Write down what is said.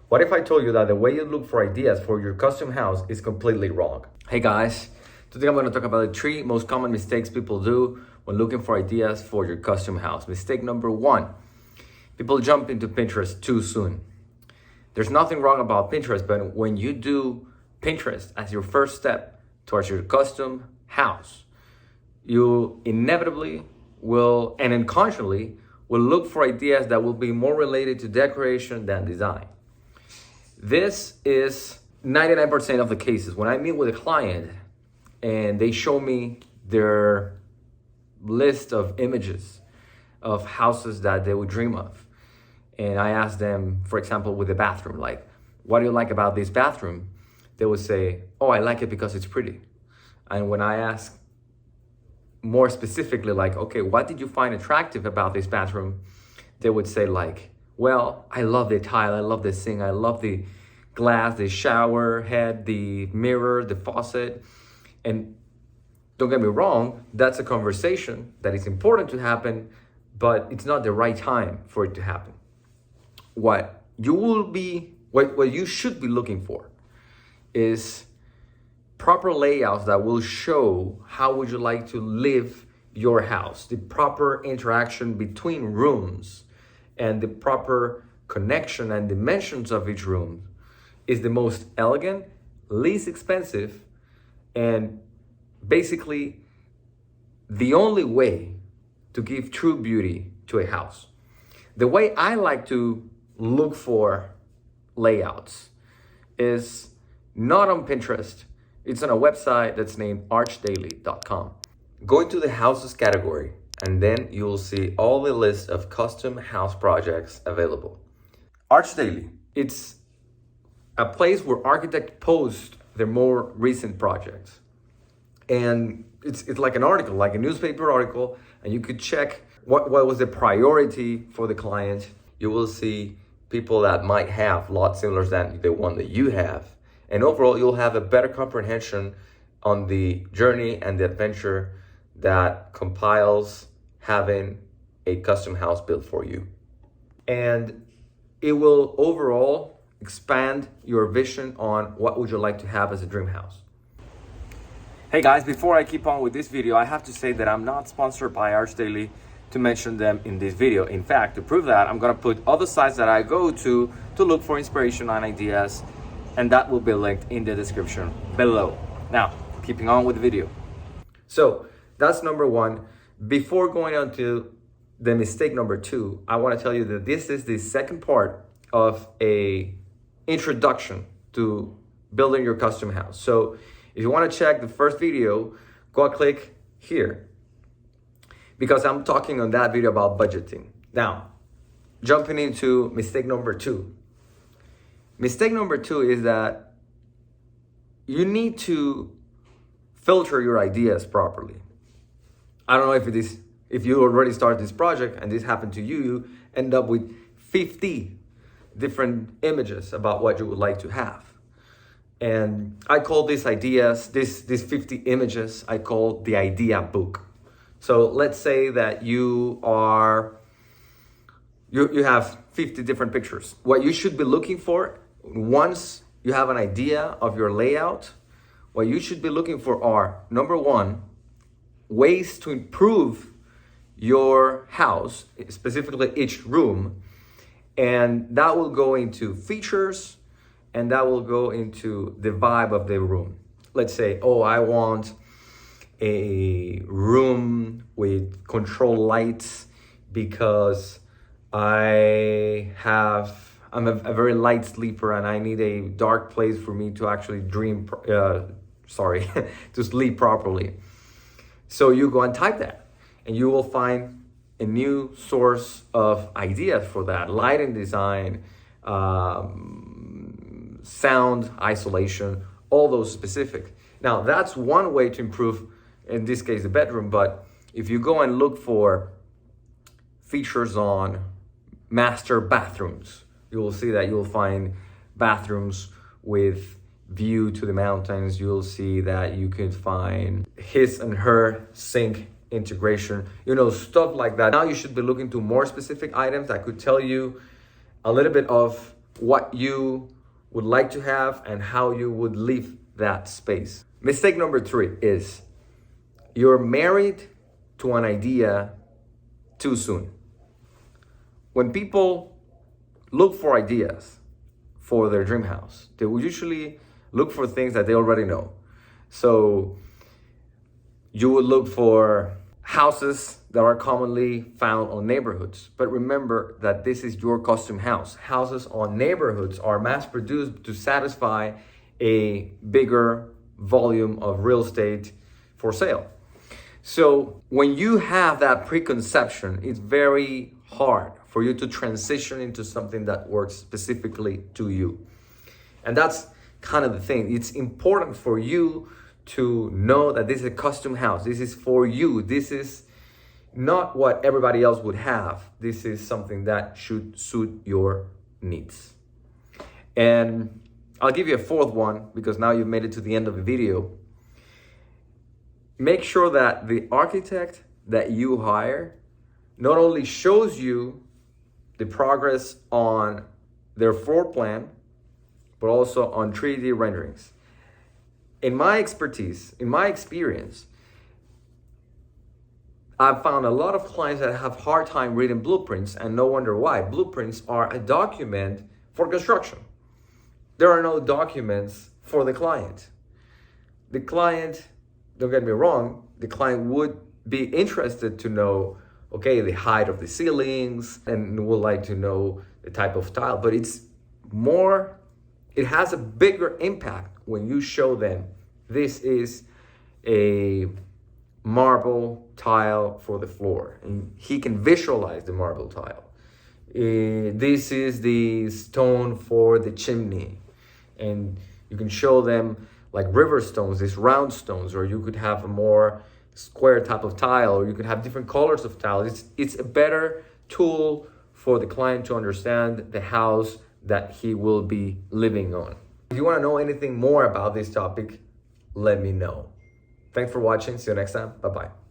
What if I told you that the way you look for ideas for your custom house is completely wrong? Hey guys, today I'm going to talk about the 3 most common mistakes people do when looking for ideas for your custom house. Mistake number 1, people jump into Pinterest too soon. There's nothing wrong about Pinterest, but when you do Pinterest as your first step towards your custom house, you inevitably will and unconsciously will look for ideas that will be more related to decoration than design. This is 99% of the cases. When I meet with a client and they show me their list of images of houses that they would dream of, and I ask them, for example, with the bathroom, like, what do you like about this bathroom? They would say, oh, I like it because it's pretty. And when I ask more specifically, like, okay, what did you find attractive about this bathroom? They would say, like, well, I love the tile, I love the sink, I love the glass, the shower head, the mirror, the faucet. And don't get me wrong, that's a conversation that is important to happen, but it's not the right time for it to happen. What you should be looking for is proper layouts that will show how would you like to live your house, the proper interaction between rooms and the proper connection and dimensions of each room is the most elegant, least expensive, and basically the only way to give true beauty to a house. The way I like to look for layouts is not on Pinterest. It's on a website that's named archdaily.com. Go into the houses category and then you will see all the list of custom house projects available. Archdaily, it's a place where architects post their more recent projects. And it's like an article, like a newspaper article, and you could check what was the priority for the client. You will see people that might have lots similar than the one that you have. And overall, you'll have a better comprehension on the journey and the adventure that compiles having a custom house built for you. And it will overall expand your vision on what would you like to have as a dream house. Hey guys, before I keep on with this video, I have to say that I'm not sponsored by Archdaily to mention them in this video. In fact, to prove that, I'm gonna put other sites that I go to look for inspiration and ideas, and that will be linked in the description below. Now, keeping on with the video. So that's number 1. Before going on to the mistake number 2, I want to tell you that this is the second part of a introduction to building your custom house. So if you want to check the first video, go click here, because I'm talking on that video about budgeting. Now, jumping into mistake number 2. Mistake number 2 is that you need to filter your ideas properly. I don't know if you already started this project and this happened to you, you end up with 50 different images about what you would like to have. And I call these ideas, these 50 images, I call the idea book. So let's say that you have 50 different pictures. What you should be looking for, once you have an idea of your layout, what you should be looking for are, number 1, ways to improve your house, specifically each room. And that will go into features, and that will go into the vibe of the room. Let's say, oh, I want a room with control lights because I'm a very light sleeper and I need a dark place for me to actually to sleep properly. So you go and type that and you will find a new source of ideas for that. Lighting design, sound isolation, all those specific. Now that's one way to improve, in this case, the bedroom. But if you go and look for features on master bathrooms, you will see that you'll find bathrooms with view to the mountains. You'll see that you can find his and her sink integration, stuff like that. Now you should be looking to more specific items that could tell you a little bit of what you would like to have and how you would leave that space. Mistake number 3 is you're married to an idea too soon. When people look for ideas for their dream house, they will usually look for things that they already know. So you would look for houses that are commonly found on neighborhoods. But remember that this is your custom house. Houses on neighborhoods are mass produced to satisfy a bigger volume of real estate for sale. So when you have that preconception, it's very hard for you to transition into something that works specifically to you. And that's kind of the thing. It's important for you to know that this is a custom house. This is for you. This is not what everybody else would have. This is something that should suit your needs. And I'll give you a 4th one because now you've made it to the end of the video. Make sure that the architect that you hire not only shows you the progress on their floor plan, but also on 3D renderings. In my expertise, in my experience, I've found a lot of clients that have a hard time reading blueprints, and no wonder why. Blueprints are a document for construction. There are no documents for the client. The client, don't get me wrong, the client would be interested to know, okay, the height of the ceilings, and would like to know the type of tile, but it has a bigger impact when you show them this is a marble tile for the floor, and he can visualize the marble tile. This is the stone for the chimney, and you can show them like river stones, these round stones, or you could have a more square type of tile, or you could have different colors of tile. It's a better tool for the client to understand the house that he will be living on. If you want to know anything more about this topic, let me know. Thanks for watching. See you next time. Bye-bye.